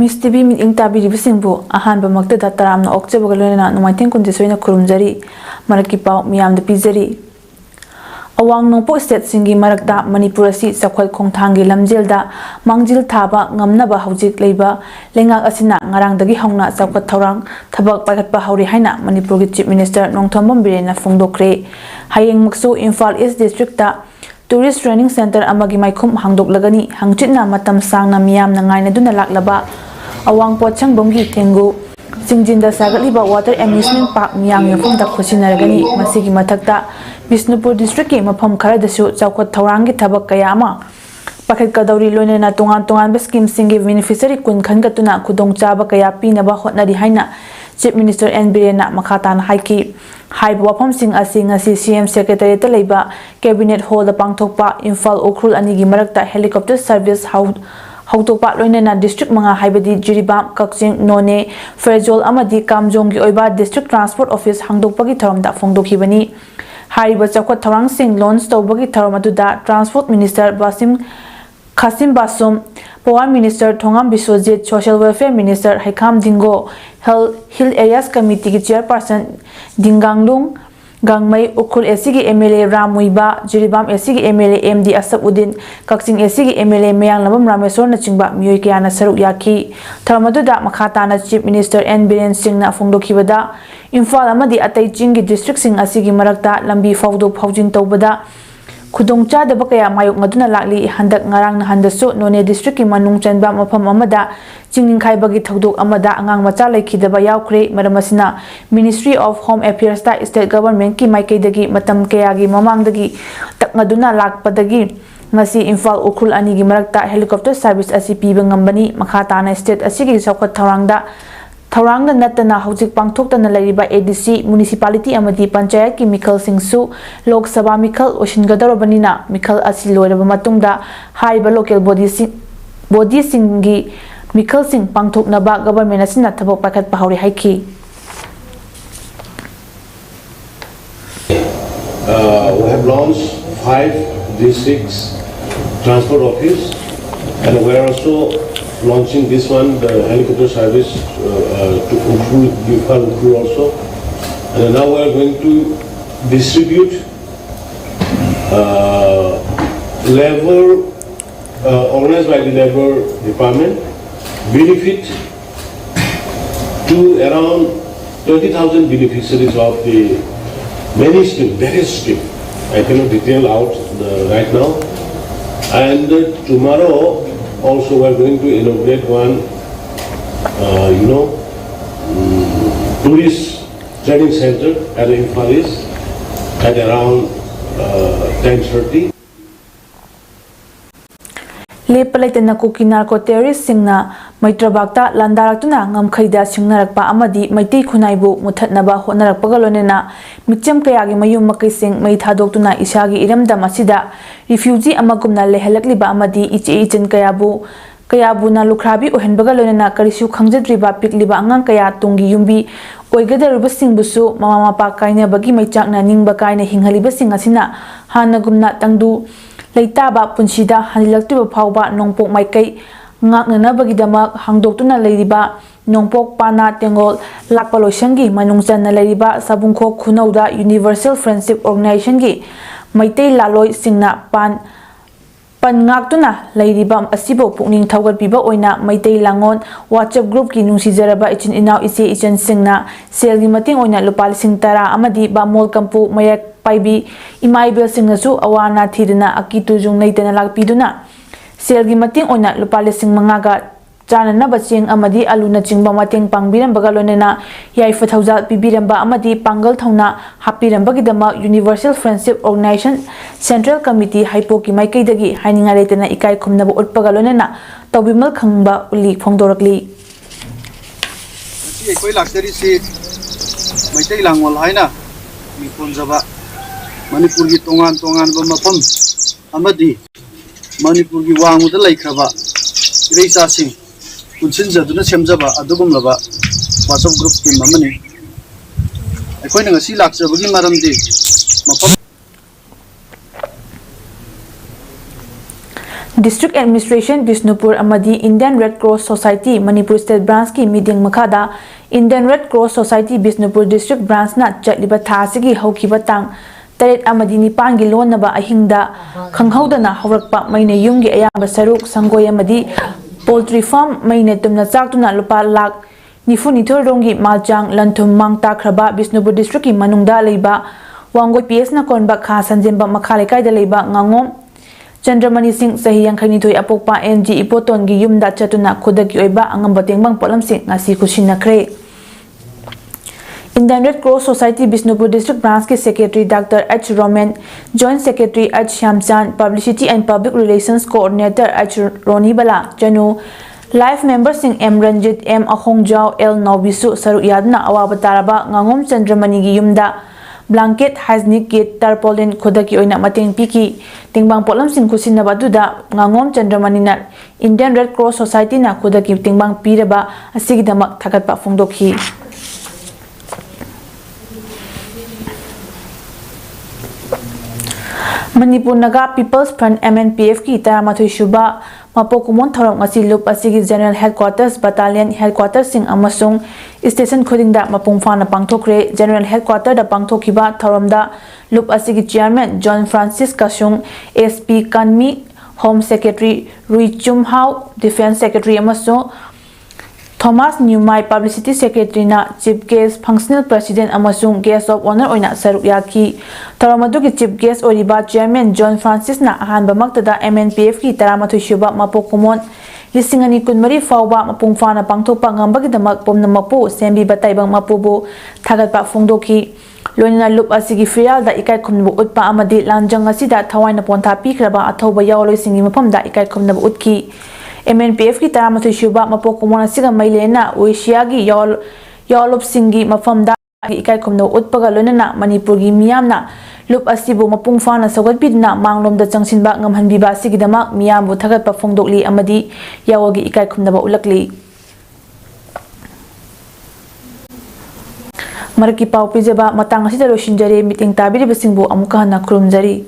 MS TV meeting ताबीरिबसिंगबु अहानबा मक्तदा तरामना ओक्चबगलोना नुमाइथें कुंदिसोइना खुरुमजरी मरकी पाव मियामद पिजरी अवांग नोंपो state सिंगी मरकदा Manipur असि चखल खोंथांगी लमजेलदा मांगजिल थाबा ngamnaba हौजिक लेबा लेंगाक असिना ngarangdagi hauna chawkat thorang thabak paikhatpa hauri haina manipur gi chief minister nongthombam birena phongdokre hayeng makso imphal east district ta tourist training center amagi maikhum hangdoklagani hangchitna matam sangna miyamna ngainaduna laklaba awang pochang bomgi tengu singjinda sagatliba water amusement park miyam yofumda khosinaragani masigi mathakta Bisnupur district ke mafam kharadasu chawkat thaurangi thabak kaya ama pakhat kadauri loinena tongan scheme singi beneficiary kun khangatuna khudong chaba kaya pinaba hotnari haina chief minister N Birena makhatan haiki haiba wafam sing asi ngasi CM secretary ta leiba cabinet hall da pangthokpa Imphal Ukhrul anigi marakta helicopter service hautopa loinena district manga haibadi Jiribam Kakching None Ferjol amadi Kamjong gi oiba district transport office hangdokpagi tharamda phongdokhibani Hariba chawkat thorang sing launch tawbagi tharamatuda transport minister Kasim Basum Power minister Thongam Biswajit social welfare minister Haikam Dingo Hill areas committee ki chairperson Dinganglung Gangmai Ukhul SC ki MLA Ramuiba Jiribam SC ki MLA MD Asabuddin Kakching SC ki MLA Mayanglabam Rameswar na chingba miyoi kayana saruk yaki tharamatuda makhatana chief minister N Biren Singh na phongdokhibada Imphal amadi atai chingi district sing asigi marakta lambi fawdok fawjin tawbada khudongcha daba kaya mayok ngaduna lakli handak ngarang na handasu None district ki manung chanba mafam amada chingning khaibagi thodok amada angang macha laikhidaba yawkhre maramasina Ministry of Home Affairs ta state government ki maikaidagi matam kayagi mamangdagi takngaduna lakpadagi ngasi Imphal Ukhrul anigi marakta helicopter service asi piba ngambani makhatana state asigi chawkat Thaurangda natana hojik pangthoktana lariba ADC municipality amadi panchayat ki mikhal singsu Lok Sabha mikhal oshingadarbanina mikhal asi loiraba matungda haiba local body singi mikhal sing pangthoknaba government asina thabak pakhat pahauri haiki We have launched 5 districts transport office and we are also launching this one, the helicopter service to Imphal Ukhrul also. And now we are going to distribute labor, organized by the labor department, benefit to around 20,000 beneficiaries of the many schemes, various schemes. I cannot detail out right now. And tomorrow, also, we are going to inaugurate one, tourist training center at Imphal East at around 10:30. Lepalaitana kuki narco terrorist singna Maitrabakta landaratuna ngamkhaida singnarakpa amadi maitei khunaibu muthatnaba honarakpaga lonena mikcham kayagi mayum makai sing mai thadoktuna isagi iramdam asida refugee amagumna lehalakliba amadi iche ichen kayabu na lukhrabi ohenbaga lonena karisu khangjadriba pikliba angang kaya tungi yumbi oigadaruba singbusu mama mapa kaina bagi maichakna ningba kaina hinghaliba sing asina hanagumna tangdu leitaba punsida hanilaktiba phawba nongpok maikai ngaknanabagidamak hangdoktuna leiriba nongpok pana tengol lakpaloisangi manungchanna leiriba sabungkho khunauda Universal Friendship Organization gi maitei laloi singna pan ngaktuna leiriba asibo pukning thawgatpiba oina maitei langon WhatsApp group ki nungsijaraba ichin inau iche ichan singna selgi mating oina lupa 10,000 amadi bamol kampu mayak paibi imaibel singnasu awana thiduna akitu jung leitana lakpiduna Selgi mating oina lupa 5,000 ga chanana baching amadi aluna chingba mating pangbiramba galonena yaifa thauja pibiramba amadi pangal thauna hapiramba gidama Universal Friendship Organization Central Committee haipo ki maikaidagi haininga leitana ikai khumnaba utpaga lonena tawbimal khangba uli phongdorakli si ekoi laktari si maitai langol haina mi punjaba Manipur gi tongan ba mafam amadi Manipur gi wangmuda laikhraba ireisa sing kunsinjaduna semjaba adugumlaba WhatsApp group team amani aikoina ngasi lakjabagi maramdi mafam District Administration Bisnupur amadi Indian Red Cross Society Manipur State Branch ki meeting makada Indian Red Cross Society Bisnupur District Branch na chatliba thasigi haukiba tang taret amadi nipan gi lonaba ahingda khanghaudana hawrakpa maine yumgi ayamba saruk sangoy amadi poultry farm maine tumna chaktuna lupa lak nifunithor rongi malchang lanthum mangta khraba Bisnupur District ki manungda leiba wangoi PS na konba kha sanjemba makhale kaida leiba ngangom Chandramani Singh sahi yankhani apokpa NG ipoton gi yumda chatuna khudaki oiba angam batengbang polam sing ngasi khusinakre Indian Red Cross Society Bisnupur District Branch ke Secretary Dr. H. Roman, Joint Secretary H. Shamchan, Publicity and Public Relations Coordinator H. Roni Bala, Janu, Life Member Singh M. Ranjit M. Ahongjao L. Nobisu Saru Yadna Awabataraba Ngangom Chandramani gi yumda blanket haznik kit tarpaulin khudaki oina mateng piki tingbang polam sing khusinna baduda ngangom Chandramani na Indian Red Cross Society na khudaki tingbang piraba asigidamak thakatpa phongdokhi Manipur Naga People's Front MNPF ki taramathui shuba mapokumon thorong ngasi lup asigi General Headquarters Battalion Headquarters sing amasung station khudingda mapungfana pangthokre General Headquarters da pangthokiba thoromda lup asigi Chairman John Francis Kasung SP Kanmi Home Secretary Rui Chumhau Defense Secretary amasung Thomas Newmai Publicity Secretary na Chief Guest Functional President amasung Guest of Honor oina saruk yaki Taramadu ki Chief Guest oriba Chairman John Francis na ahanba maktada MNPF ki taramathui shuba mapokumon lisingani kunmari fawba mapungfana pangthokpa ngambagi pomna mapu sembi bataibang mapubu thagatpa phongdoki loina lup asigi fial da ikai khumbu utpa amadi lanjang asida thawaina pontha pikraba athoba yawloi singi mapamda ikai khumna utki MNPF ki taramathui shuba mapokumon asiga mailena Oishia-gi yawlop singi mafamda ikai khumna utpaga loina Manipur gi miyamna lup asibu mapungfana sagatbidna manglomda changsinba ngamhanbiba asigidama miyambu thagatpa phongdokli amadi yawagi ikai khumnaba ulakli maraki pau pijaba matang asida roshinjare meeting tabiribasingbu amuka hana khurumjari